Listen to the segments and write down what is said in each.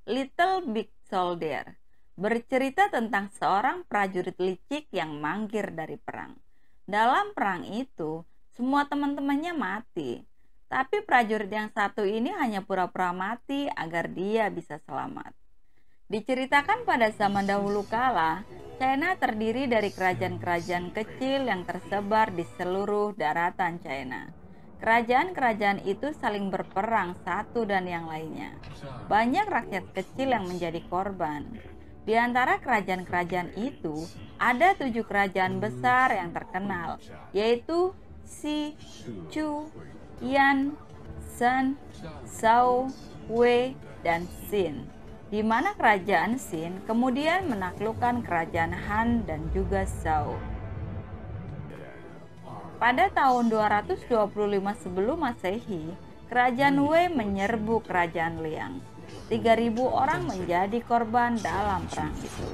Little Big Soldier, bercerita tentang seorang prajurit licik yang mangkir dari perang. Dalam perang itu, semua teman-temannya mati. Tapi prajurit yang satu ini hanya pura-pura mati agar dia bisa selamat. Diceritakan pada zaman dahulu kala, China terdiri dari kerajaan-kerajaan kecil yang tersebar di seluruh daratan China. Kerajaan-kerajaan itu saling berperang satu dan yang lainnya. Banyak rakyat kecil yang menjadi korban. Di antara kerajaan-kerajaan itu, ada 7 kerajaan besar yang terkenal, yaitu Xi, Chu, Yan, Shen, Zhou, Wei, dan Xin. Di mana kerajaan Xin kemudian menaklukkan kerajaan Han dan juga Zhou. Pada tahun 225 sebelum Masehi, kerajaan Wei menyerbu kerajaan Liang. 3.000 orang menjadi korban dalam perang itu.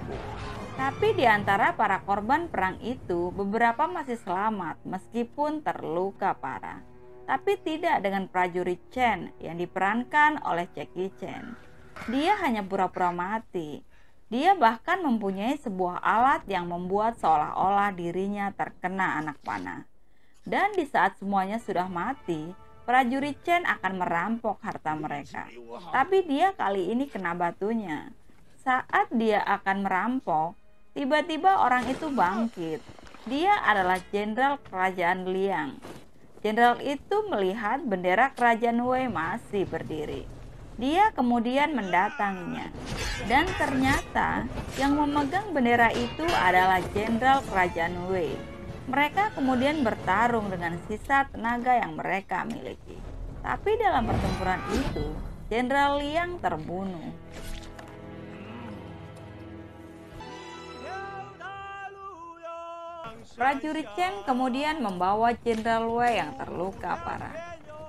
Tapi di antara para korban perang itu, beberapa masih selamat meskipun terluka parah. Tapi tidak dengan prajurit Chen yang diperankan oleh Jackie Chan. Dia hanya pura-pura mati. Dia bahkan mempunyai sebuah alat yang membuat seolah-olah dirinya terkena anak panah. Dan di saat semuanya sudah mati, prajurit Chen akan merampok harta mereka. Tapi dia kali ini kena batunya. Saat dia akan merampok, tiba-tiba orang itu bangkit. Dia adalah jenderal kerajaan Liang. Jenderal itu melihat bendera kerajaan Wei masih berdiri. Dia kemudian mendatanginya. Dan ternyata yang memegang bendera itu adalah jenderal kerajaan Wei. Mereka kemudian bertarung dengan sisa tenaga yang mereka miliki. Tapi dalam pertempuran itu, Jenderal Liang terbunuh. Prajurit Chen kemudian membawa Jenderal Wei yang terluka parah.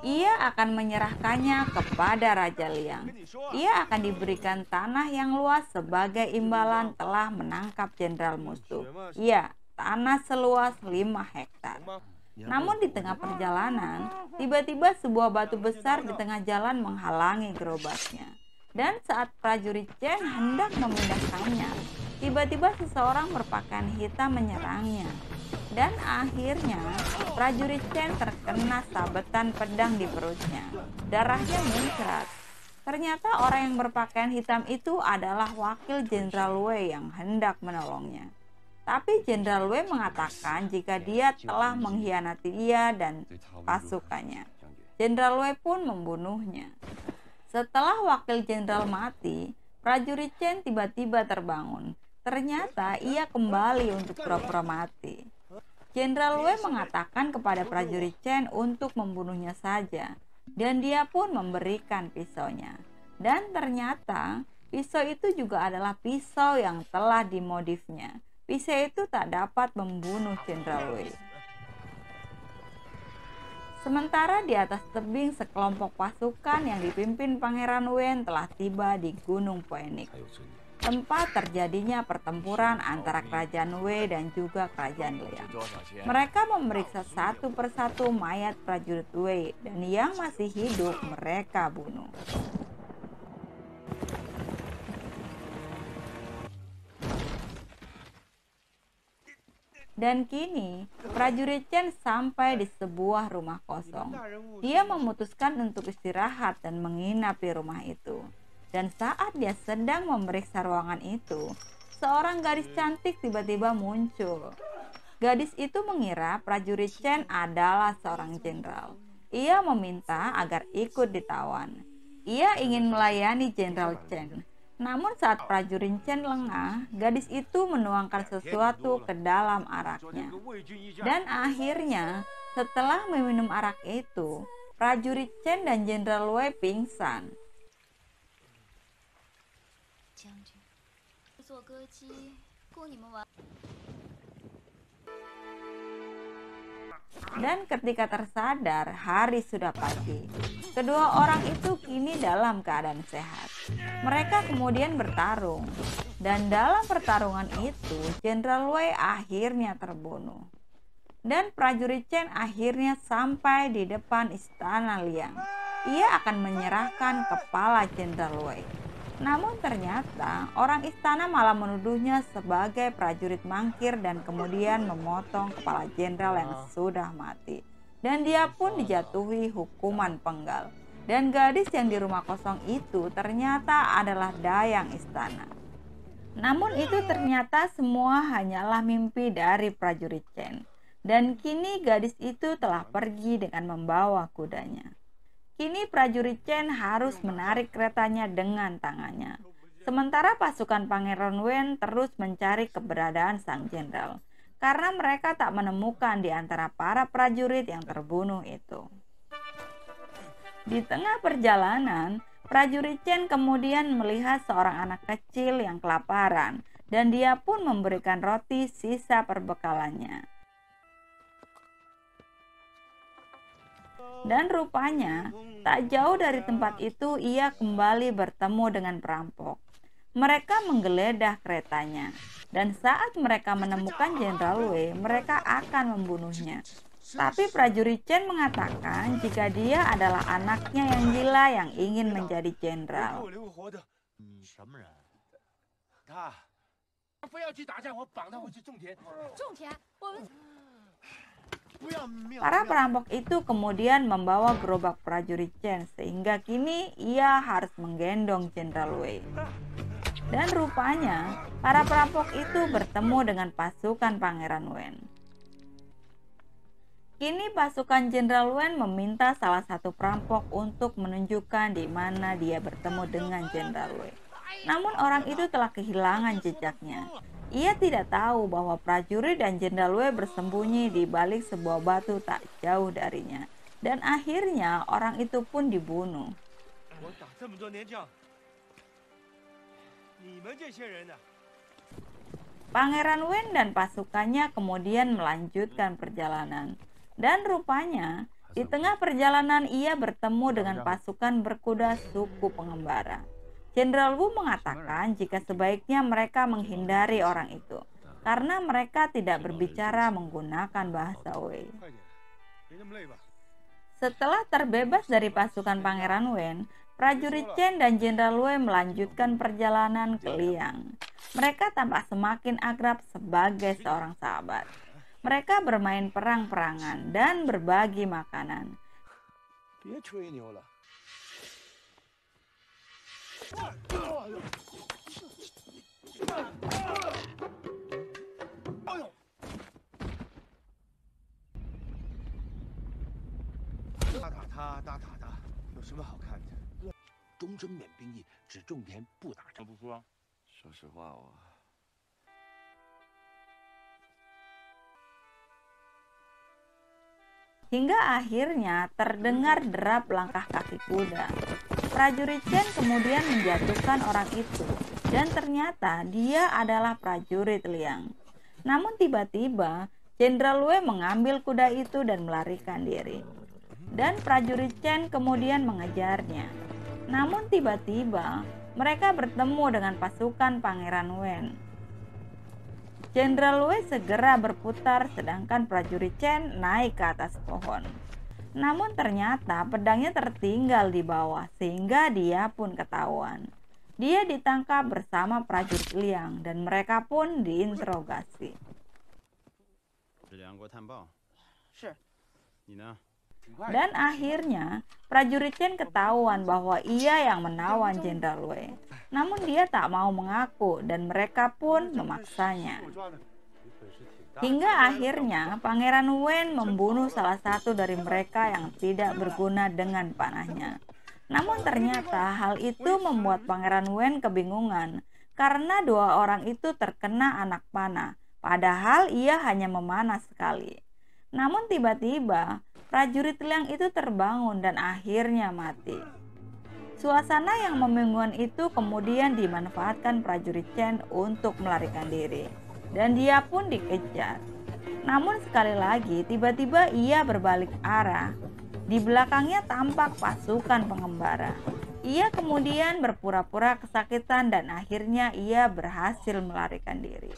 Ia akan menyerahkannya kepada Raja Liang. Ia akan diberikan tanah yang luas sebagai imbalan telah menangkap jenderal musuh. Iya, tanah seluas 5 hektar. Namun di tengah perjalanan, tiba-tiba sebuah batu besar di tengah jalan menghalangi gerobaknya. Dan saat prajurit Chen hendak memindahkannya, tiba-tiba seseorang berpakaian hitam menyerangnya. Dan akhirnya prajurit Chen terkena sabetan pedang di perutnya. Darahnya muncrat. Ternyata orang yang berpakaian hitam itu adalah wakil Jenderal Wei yang hendak menolongnya. Tapi Jenderal Wei mengatakan jika dia telah mengkhianati ia dan pasukannya. Jenderal Wei pun membunuhnya. Setelah wakil jenderal mati, prajurit Chen tiba-tiba terbangun. Ternyata ia kembali untuk pura-pura mati. Jenderal Wei mengatakan kepada prajurit Chen untuk membunuhnya saja. Dan dia pun memberikan pisaunya. Dan ternyata pisau itu juga adalah pisau yang telah dimodifnya. Pisau itu tak dapat membunuh Jenderal Wei. Sementara di atas tebing sekelompok pasukan yang dipimpin Pangeran Wen telah tiba di Gunung Phoenix, tempat terjadinya pertempuran antara kerajaan Wei dan juga kerajaan Liang. Mereka memeriksa satu persatu mayat prajurit Wei dan yang masih hidup mereka bunuh. Dan kini, prajurit Chen sampai di sebuah rumah kosong. Dia memutuskan untuk istirahat dan menginap di rumah itu. Dan saat dia sedang memeriksa ruangan itu, seorang gadis cantik tiba-tiba muncul. Gadis itu mengira prajurit Chen adalah seorang jenderal. Ia meminta agar ikut ditawan. Ia ingin melayani Jenderal Chen. Namun saat prajurit Chen lengah, gadis itu menuangkan sesuatu ke dalam araknya. Dan akhirnya, setelah meminum arak itu, prajurit Chen dan Jenderal Wei pingsan. Dan ketika tersadar, hari sudah pagi. Kedua orang itu kini dalam keadaan sehat. Mereka kemudian bertarung. Dan dalam pertarungan itu, Jenderal Wei akhirnya terbunuh. Dan prajurit Chen akhirnya sampai di depan istana Liang. Ia akan menyerahkan kepala Jenderal Wei. Namun ternyata orang istana malah menuduhnya sebagai prajurit mangkir dan kemudian memotong kepala jenderal yang sudah mati. Dan dia pun dijatuhi hukuman penggal. Dan gadis yang di rumah kosong itu ternyata adalah dayang istana. Namun itu ternyata semua hanyalah mimpi dari prajurit Chen. Dan kini gadis itu telah pergi dengan membawa kudanya. Kini prajurit Chen harus menarik keretanya dengan tangannya. Sementara pasukan Pangeran Wen terus mencari keberadaan sang jenderal. Karena mereka tak menemukan di antara para prajurit yang terbunuh itu. Di tengah perjalanan, prajurit Chen kemudian melihat seorang anak kecil yang kelaparan. Dan dia pun memberikan roti sisa perbekalannya. Dan rupanya, tak jauh dari tempat itu ia kembali bertemu dengan perampok. Mereka menggeledah keretanya, dan saat mereka menemukan Jenderal Wei, mereka akan membunuhnya. Tapi prajurit Chen mengatakan jika dia adalah anaknya yang gila yang ingin menjadi jenderal. Para perampok itu kemudian membawa gerobak prajurit Chen sehingga kini ia harus menggendong Jenderal Wei. Dan rupanya para perampok itu bertemu dengan pasukan Pangeran Wen. Kini pasukan Jenderal Wen meminta salah satu perampok untuk menunjukkan di mana dia bertemu dengan Jenderal Wei. Namun orang itu telah kehilangan jejaknya. Ia tidak tahu bahwa prajurit dan Jenderal Wei bersembunyi di balik sebuah batu tak jauh darinya. Dan akhirnya orang itu pun dibunuh. Pangeran Wen dan pasukannya kemudian melanjutkan perjalanan. Dan rupanya di tengah perjalanan ia bertemu dengan pasukan berkuda suku pengembara. Jenderal Wu mengatakan jika sebaiknya mereka menghindari orang itu karena mereka tidak berbicara menggunakan bahasa Wei. Setelah terbebas dari pasukan Pangeran Wen, prajurit Chen dan Jenderal Wei melanjutkan perjalanan ke Liang. Mereka tampak semakin akrab sebagai seorang sahabat. Mereka bermain perang-perangan dan berbagi makanan. Hingga akhirnya terdengar derap langkah kaki kuda. Prajurit Chen kemudian menjatuhkan orang itu dan ternyata dia adalah prajurit Liang. Namun tiba-tiba Jenderal Wei mengambil kuda itu dan melarikan diri. Dan prajurit Chen kemudian mengejarnya. Namun tiba-tiba mereka bertemu dengan pasukan Pangeran Wen. Jenderal Wei segera berputar sedangkan prajurit Chen naik ke atas pohon. Namun ternyata pedangnya tertinggal di bawah sehingga dia pun ketahuan. Dia ditangkap bersama prajurit Liang dan mereka pun diinterogasi. Dan akhirnya prajurit Chen ketahuan bahwa ia yang menawan Jenderal Wei. Namun dia tak mau mengaku dan mereka pun memaksanya. Hingga akhirnya Pangeran Wen membunuh salah satu dari mereka yang tidak berguna dengan panahnya. Namun ternyata hal itu membuat Pangeran Wen kebingungan karena dua orang itu terkena anak panah, padahal ia hanya memanah sekali. Namun tiba-tiba prajurit Liang itu terbangun dan akhirnya mati. Suasana yang membingungkan itu kemudian dimanfaatkan prajurit Chen untuk melarikan diri. Dan dia pun dikejar. Namun sekali lagi tiba-tiba ia berbalik arah. Di belakangnya tampak pasukan pengembara. Ia kemudian berpura-pura kesakitan dan akhirnya ia berhasil melarikan diri.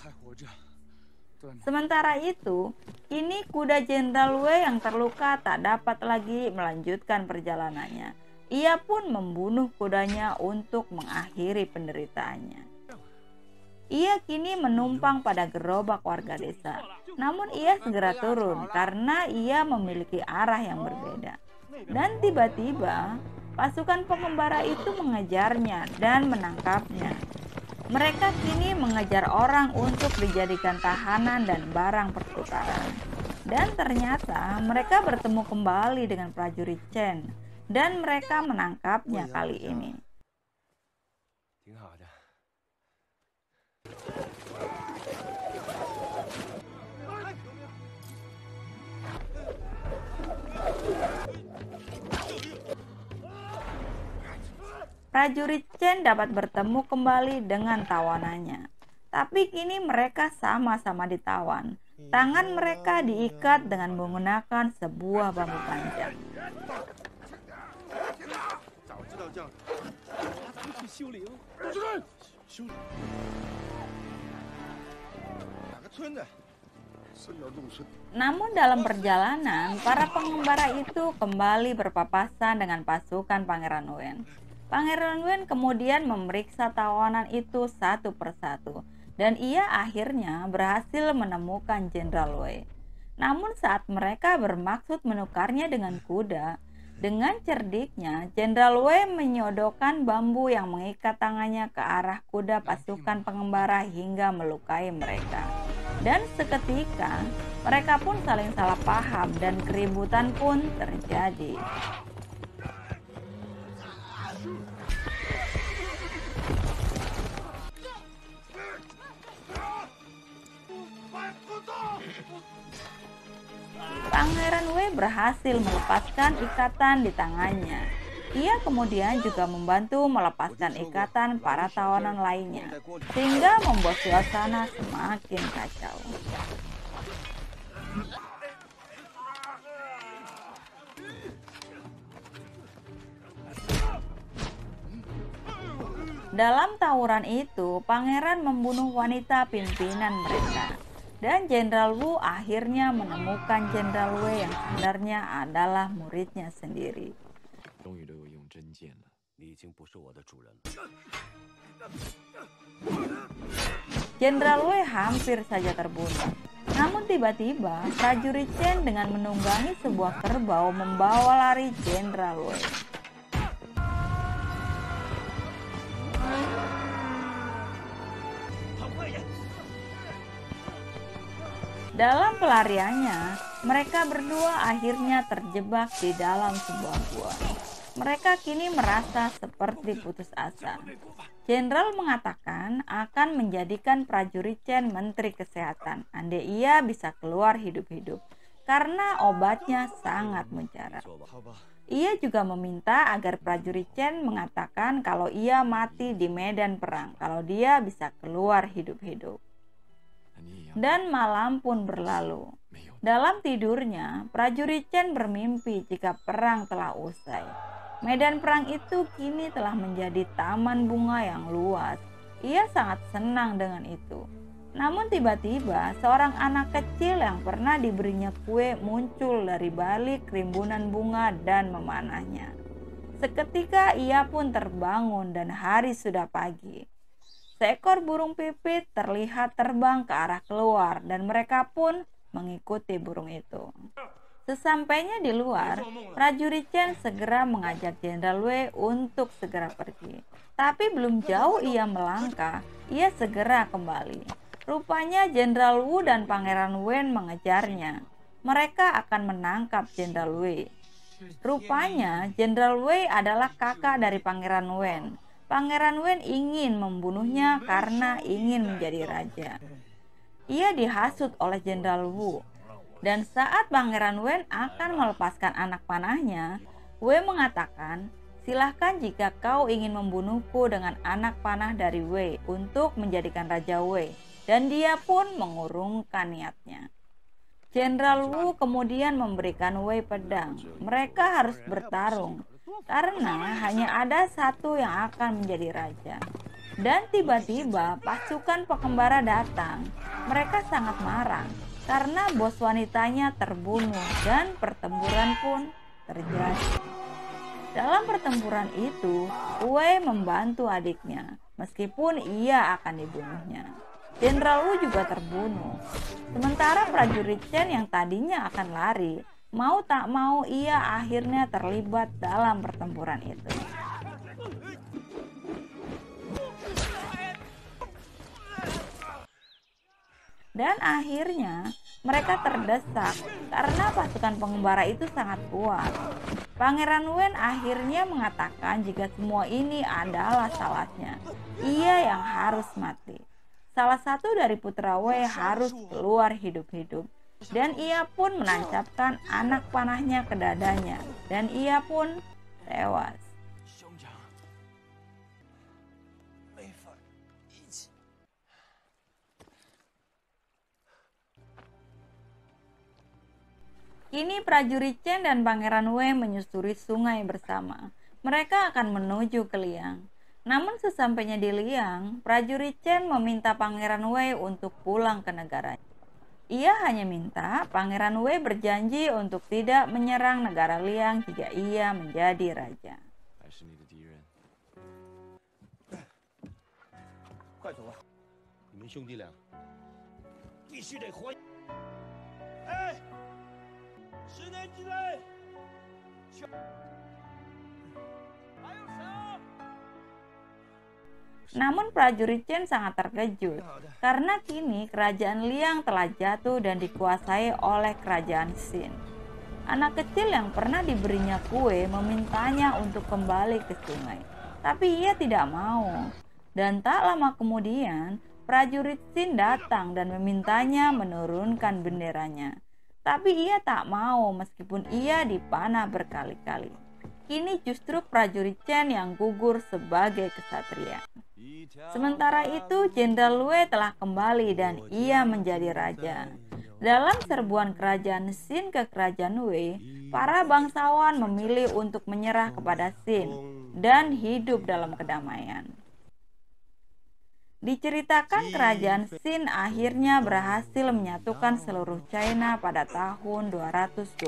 Sementara itu, kini kuda Jenderal Wei yang terluka tak dapat lagi melanjutkan perjalanannya. Ia pun membunuh kudanya untuk mengakhiri penderitaannya. Ia kini menumpang pada gerobak warga desa. Namun ia segera turun karena ia memiliki arah yang berbeda. Dan tiba-tiba pasukan pengembara itu mengejarnya dan menangkapnya. Mereka kini mengejar orang untuk dijadikan tahanan dan barang pertukaran. Dan ternyata mereka bertemu kembali dengan prajurit Chen dan mereka menangkapnya kali ini. Prajurit Chen dapat bertemu kembali dengan tawanannya. Tapi kini mereka sama-sama ditawan. Tangan mereka diikat dengan menggunakan sebuah bambu panjang. Namun dalam perjalanan, para pengembara itu kembali berpapasan dengan pasukan Pangeran Wen. Pangeran Wen kemudian memeriksa tawanan itu satu persatu, dan ia akhirnya berhasil menemukan Jenderal Wei. Namun saat mereka bermaksud menukarnya dengan kuda, dengan cerdiknya Jenderal Wei menyodokkan bambu yang mengikat tangannya ke arah kuda pasukan pengembara hingga melukai mereka. Dan seketika mereka pun saling salah paham dan keributan pun terjadi. Pangeran Wei berhasil melepaskan ikatan di tangannya. Ia kemudian juga membantu melepaskan ikatan para tawanan lainnya, sehingga membuat suasana semakin kacau. Dalam tawuran itu, pangeran membunuh wanita pimpinan mereka. Dan Jenderal Wu akhirnya menemukan Jenderal Wei yang sebenarnya adalah muridnya sendiri. Jenderal Wei hampir saja terbunuh. Namun tiba-tiba prajurit Chen dengan menunggangi sebuah kerbau membawa lari Jenderal Wei. Dalam pelariannya, mereka berdua akhirnya terjebak di dalam sebuah gua. Mereka kini merasa seperti putus asa. Jenderal mengatakan akan menjadikan prajurit Chen Menteri Kesehatan andai ia bisa keluar hidup-hidup karena obatnya sangat mujarab. Ia juga meminta agar prajurit Chen mengatakan kalau ia mati di medan perang kalau dia bisa keluar hidup-hidup. Dan malam pun berlalu. Dalam tidurnya, prajurit Chen bermimpi jika perang telah usai. Medan perang itu kini telah menjadi taman bunga yang luas. Ia sangat senang dengan itu. Namun tiba-tiba seorang anak kecil yang pernah diberinya kue muncul dari balik rimbunan bunga dan memanahnya. Seketika ia pun terbangun dan hari sudah pagi. Seekor burung pipit terlihat terbang ke arah keluar dan mereka pun mengikuti burung itu. Sesampainya di luar, prajurit Chen segera mengajak Jenderal Wei untuk segera pergi. Tapi belum jauh ia melangkah, ia segera kembali. Rupanya Jenderal Wu dan Pangeran Wen mengejarnya. Mereka akan menangkap Jenderal Wei. Rupanya Jenderal Wei adalah kakak dari Pangeran Wen. Pangeran Wen ingin membunuhnya karena ingin menjadi raja. Ia dihasut oleh Jenderal Wu. Dan saat Pangeran Wen akan melepaskan anak panahnya, Wei mengatakan, "Silahkan jika kau ingin membunuhku dengan anak panah dari Wei untuk menjadikan Raja Wei." Dan dia pun mengurungkan niatnya. Jenderal Wu kemudian memberikan Wei pedang. Mereka harus bertarung. Karena hanya ada satu yang akan menjadi raja. Dan tiba-tiba pasukan pengembara datang. Mereka sangat marah karena bos wanitanya terbunuh dan pertempuran pun terjadi. Dalam pertempuran itu, Wei membantu adiknya, meskipun ia akan dibunuhnya. Jenderal Wu juga terbunuh. Sementara prajurit Chen yang tadinya akan lari, mau tak mau ia akhirnya terlibat dalam pertempuran itu. Dan akhirnya mereka terdesak karena pasukan pengembara itu sangat kuat. Pangeran Wen akhirnya mengatakan jika semua ini adalah salahnya. Ia yang harus mati. Salah satu dari putra Wei harus keluar hidup-hidup. Dan ia pun menancapkan anak panahnya ke dadanya. Dan ia pun tewas. Kini prajurit Chen dan Pangeran Wei menyusuri sungai bersama. Mereka akan menuju ke Liang. Namun sesampainya di Liang, prajurit Chen meminta Pangeran Wei untuk pulang ke negaranya. Ia hanya minta Pangeran Wei berjanji untuk tidak menyerang negara Liang jika ia menjadi raja. Namun prajurit Chen sangat terkejut karena kini kerajaan Liang telah jatuh dan dikuasai oleh kerajaan Xin. Anak kecil yang pernah diberinya kue memintanya untuk kembali ke sungai, tapi ia tidak mau. Dan tak lama kemudian prajurit Xin datang dan memintanya menurunkan benderanya. Tapi ia tak mau meskipun ia dipanah berkali-kali. Kini justru prajurit Chen yang gugur sebagai kesatria. Sementara itu Jenderal Wei telah kembali dan ia menjadi raja. Dalam serbuan kerajaan Xin ke kerajaan Wei, para bangsawan memilih untuk menyerah kepada Xin dan hidup dalam kedamaian. Diceritakan kerajaan Xin akhirnya berhasil menyatukan seluruh China pada tahun 221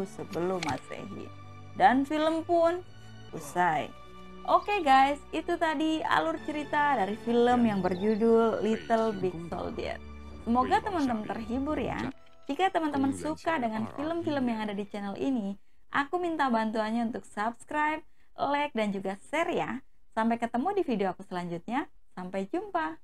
sebelum Masehi. Dan film pun usai. Oke guys, itu tadi alur cerita dari film yang berjudul Little Big Soldier. Semoga teman-teman terhibur ya. Jika teman-teman suka dengan film-film yang ada di channel ini, aku minta bantuannya untuk subscribe, like, dan juga share ya. Sampai ketemu di video aku selanjutnya. Sampai jumpa.